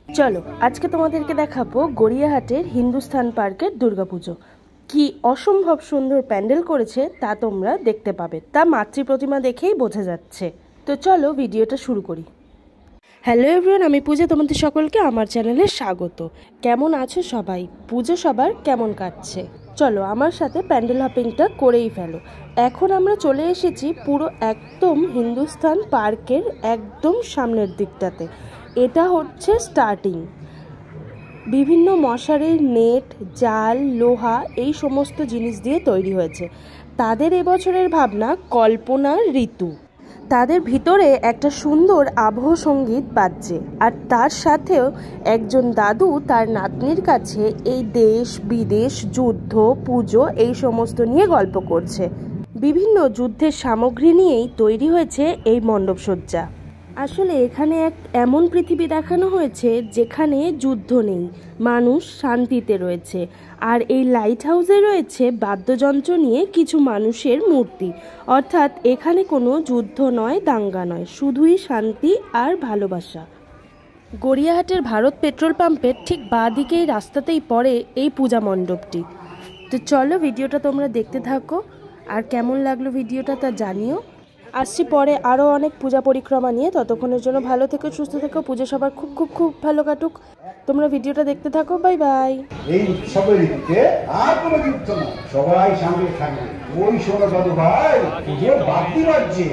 চলো আজকে তোমাদেরকে দেখাবো গড়িয়াহাটের হিন্দুস্থান পার্কের দুর্গাপুজো। কি অসম্ভব সুন্দর প্যান্ডেল করেছে তা তোমরা দেখতে পাবে, তা মাতৃ প্রতিমা দেখেই বোঝা যাচ্ছে। তো চলো ভিডিওটা শুরু করি। হ্যালো এভরিওয়ান, আমি পূজা, তোমাদের সকলকে আমার চ্যানেলে স্বাগত। কেমন আছো সবাই? পুজো সবার কেমন কাটছে? চলো আমার সাথে প্যান্ডেল হপিংটা করেই ফেলো। এখন আমরা চলে এসেছি পুরো একদম হিন্দুস্থান পার্কের একদম সামনের দিকটাতে। এটা হচ্ছে স্টার্টিং। বিভিন্ন মশারির নেট, জাল, লোহা এই সমস্ত জিনিস দিয়ে তৈরি হয়েছে। তাদের এবছরের ভাবনা কল্পনার ঋতু। তাদের ভিতরে একটা সুন্দর আবহ সঙ্গীত বাজছে, আর তার সাথেও একজন দাদু তার নাতনির কাছে এই দেশ বিদেশ, যুদ্ধ, পুজো এই সমস্ত নিয়ে গল্প করছে। বিভিন্ন যুদ্ধের সামগ্রী নিয়েই তৈরি হয়েছে এই মণ্ডপসজ্জা। আসলে এখানে এক এমন পৃথিবী দেখানো হয়েছে যেখানে যুদ্ধ নেই, মানুষ শান্তিতে রয়েছে। আর এই লাইট হাউসে রয়েছে বাদ্যযন্ত্র নিয়ে কিছু মানুষের মূর্তি। অর্থাৎ এখানে কোনো যুদ্ধ নয়, দাঙ্গা নয়, শুধুই শান্তি আর ভালোবাসা। গড়িয়াহাটের ভারত পেট্রোল পাম্পের ঠিক বাঁ দিকেই রাস্তাতেই পড়ে এই পূজা মণ্ডপটি। তো চলো ভিডিওটা তোমরা দেখতে থাকো, আর কেমন লাগলো ভিডিওটা তা জানিও। আসছি পরে আরও অনেক পূজা পরিক্রমা নিয়ে। ততক্ষণের জন্য ভালো থেকো, সুস্থ থেকো, পুজো সবার খুব খুব খুব ভালো কাটুক। তোমরা ভিডিওটা দেখতে থাকো, বাই বাই। এই উৎসবের ঋতুতে আর কোনো যুদ্ধ না, সবাই সামনে থাকবে। ওই শোনো দাদু ভাই, পুজো বাদ্যি বাজছে।